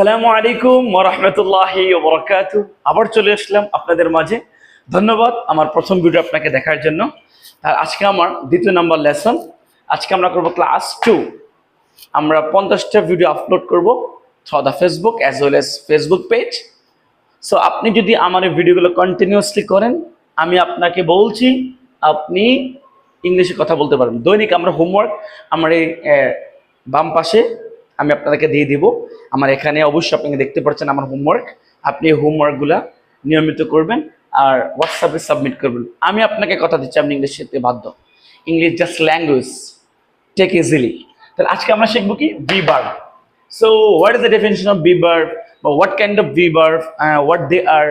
আসসালামু আলাইকুম ওয়া রাহমাতুল্লাহি ওয়া বারাকাতুহু। আবার চলে আসলাম আপনাদের মাঝে। ধন্যবাদ আমার প্রথম ভিডিও আপনাকে দেখার জন্য। আর আজকে আমার দ্বিতীয় নাম্বার লেসন। আজকে আমরা করব ক্লাস 2। আমরা 50টা ভিডিও আপলোড করব through the Facebook as well as Facebook page. So আপনি যদি আমার এই ভিডিওগুলো কন্টিনিউয়াসলি করেন, আমি আপনাকে বলছি আপনি ইংলিশে কথা বলতে পারবেন। দৈনিক আমরা হোমওয়ার্ক আমার এই বাম পাশে আমি আপনাদেরকে দিয়ে দিব। আমার এখানে অবশ্যই আপনাকে দেখতে পাচ্ছেন আমার হোমওয়ার্ক। আপনি এই হোমওয়ার্কগুলো নিয়মিত করবেন আর হোয়াটসঅ্যাপে সাবমিট করবেন। আমি আপনাকে কথা দিচ্ছি আপনি ইংলিশ শিখতে বাধ্য। English just language, take easily. তাহলে আজকে আমরা শিখবো কি be verb. So what is the definition of bee verb? What kind of bee verb? What they are?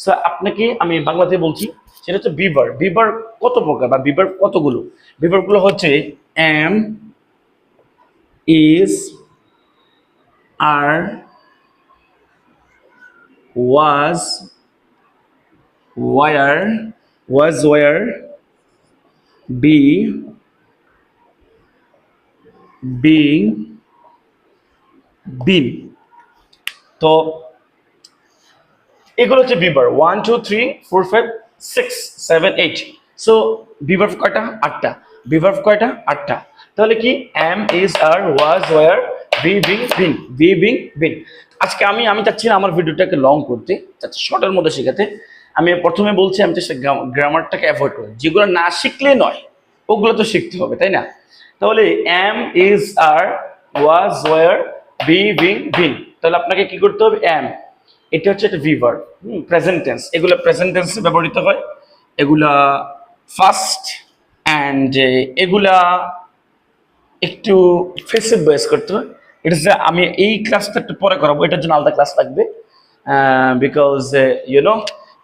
So আপনাকে আমি বাংলাতে বলছি, সেটা হচ্ছে bee verb. Bee verb কত প্রকার বা bee verb কতগুলো? Bee verb গুলো হচ্ছে am, is, are, was, were, be, being, been. তো এগুলো হচ্ছে be verb 1 2 3 4 5 6 7 8। So be verb কয়টা? 8টা। বি ভার্ব কয়টা? 8টা। তাহলে কি am, is, are, was, were, be, being, been। আজকে আমি চাচ্ছি না আমার ভিডিওটাকে লং করতে, চাচ্ছি শর্টের মধ্যে শেখাতে। আমি প্রথমে বলছি আমি চাচ্ছি গ্রামারটাকে অ্যাভয়েড করি, যেগুলো না শিখলে নয় ওগুলো তো শিখতে হবে, তাই না? তাহলে am, is, are, was, were, be, being, been। তাহলে আপনাকে কি করতে হবে? am, এটা হচ্ছে একটা ভি ভার্ব, প্রেজেন্ট টেন্স। এগুলো প্রেজেন্ট টেন্সে ব্যবহৃত হয়, এগুলা ফার্স্ট অ্যান্ড এগুলা একটু ফেসিভ বয়েস করতে হয়। এটা যে আমি এই ক্লাসটা একটু পরে করাবো, এটার জন্য আলাদা ক্লাস লাগবে। Because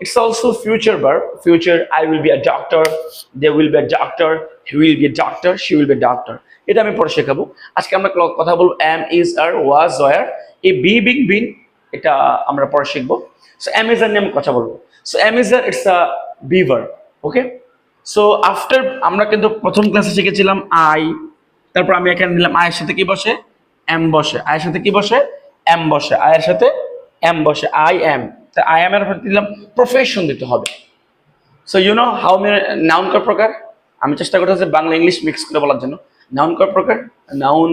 it's also future verb. Future, I will be a doctor, they will be a doctor, he will be a doctor, she will be a doctor। এটা আমি পরে শেখাবো। আজকে আমরা কথা বলবো am, is, are, was, were, এই be, being, been এটা আমরা পরে শিখবো। সো am, is, are নিয়ে আমি কথা বলবো। So am, is, are it's a be verb, okay? So after আমরা কিন্তু প্রথম ক্লাসে শিখেছিলাম আই, তারপর আমি এখানে নিলাম আয়ের সাথে কি বসে? এম বসে। আয়ের সাথে কি বসে? এম বসে। আয়ের সাথে এম বসে, আই এম। তা আই এম এর দিলাম প্রফেশন দিতে হবে। So you know how many noun কয় প্রকার? আমি চেষ্টা করতেছি বাংলা ইংলিশ মিক্স করে বলার জন্য। নাউন কয় প্রকার? নাউন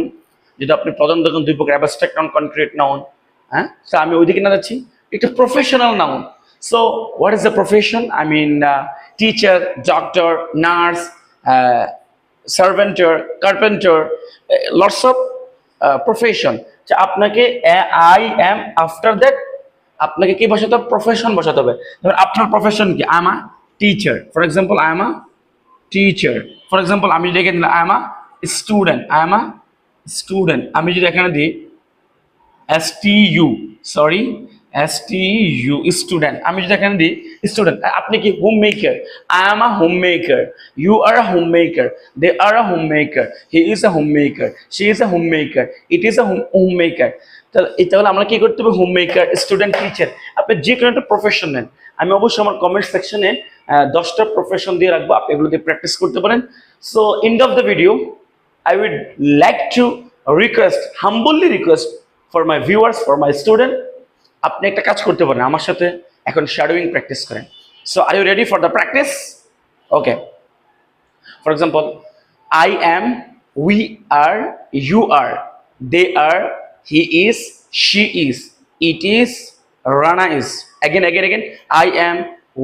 যদি আপনি প্রধান দেখুন দুই প্রকার, অ্যাবস্ট্রাক্ট নাউন, কনক্রিট নাউন। হ্যাঁ, সো আমি ওইদিকে না যাচ্ছি, এটা professional noun. So what is the profession? I mean teacher, doctor, nurse, servant, carpenter, lots of profession. আপনাকে আই এম আফটার দ্যাট আপনাকে কি বসাতে হবে? প্রফেশন বসাতে হবে। ধরুন আপনার প্রফেশন কি? I am a teacher, for example I am a teacher. For example আমি যদি এখানে দিলাম I am a student, I am a student. আমি যদি এখানে দিই STU, সরি STU, স্টুডেন্ট। আমি যদি এখানে দিই স্টুডেন্ট। আপনি কি? Home maker, I am a home maker, you are a home maker, they are a home maker, he is a home maker, she is a home maker, it is a home maker. তাহলে আমরা কি করতে হবে? Home maker, student, teacher. আপনি যে কোনো একটা profession নেন। আমি অবশ্যই আমার কমেন্ট সেকশনে 10টা প্রফেশন দিয়ে রাখবো, আপনি এগুলো দিয়ে প্র্যাকটিস করতে পারেন। So end of the video I would like to humbly request for my viewers, for my student, আপনি একটা কাজ করতে পারেন আমার সাথে এখন শ্যাডোয়িং প্র্যাকটিস করেন। So are you ready for the practice? Okay, for example I am, we are, you are, they are, he is, she is, it is, Rana is। Again, I am,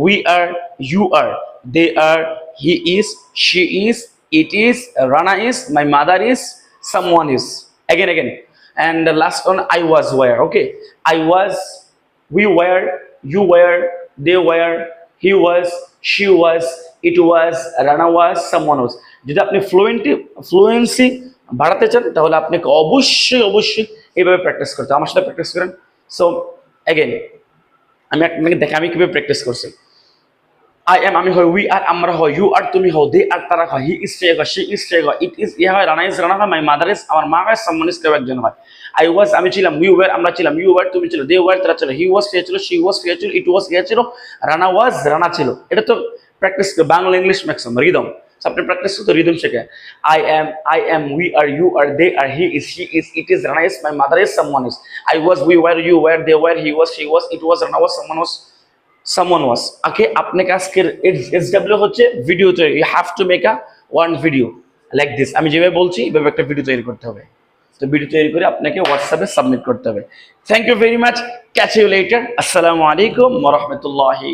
we are, you are, they are, he is, she is, it is, Rana is, my mother is, someone is। Again, and the last one I was, were। Okay, I was, we were, you were, they were, he was, she was, it was, Rana was, someone was। যদি আপনি fluency বাড়াতে চান তাহলে আপনাকে অবশ্যই এইভাবে practice করতে, আমার সাথে প্র্যাকটিস করেন। সো অ্যাগেন আমি আপনাকে দেখে আমি কিভাবে প্র্যাকটিস করছি। আই এম আমি হয়, উই আর আমরা হয়, ইউ আর তুমি হও, দে আর তারা হয়, হি ইজ সে হয়, শি ইজ সে হয়, ইট ইজ ইয়ে হয়, রানা ইজ রানা হয়, মাই মাদার ইজ আমার মা হয়, সামওয়ান ইজ কেউ একজন হয়। আই ওয়াজ আমি ছিলাম, উই ওয়ার আমরা ছিলাম, ইউ ওয়ার তুমি ছিল, দে ওয়ার তারা ছিল, হি ওয়াজ সে ছিল, শি ওয়াজ সে ছিল, ইট ওয়াজ ইয়ে ছিল, রানা ওয়াজ রানা ছিল। এটা তো practice Bangla English maximum rhythm. আপনি প্র্যাকটিস করতে রিদম শেখে। I am, we are, you are, they are, he is, she is, it is, Rana is, my mother is, someone is, I was, we were, you were, they were, he was, she was, it was, Rana was, someone was. Okay, আপনাকে আজকের SW হচ্ছে video তৈরি। You have to make a one video like this. আমি যেভাবে বলছি এভাবে একটা video তৈরি করতে হবে। তো ভিডিও তৈরি করে আপনাকে হোয়াটসঅ্যাপে সাবমিট করতে হবে। Thank you very much, catch you later. আসসালামু আলাইকুম ওয়া রাহমাতুল্লাহি।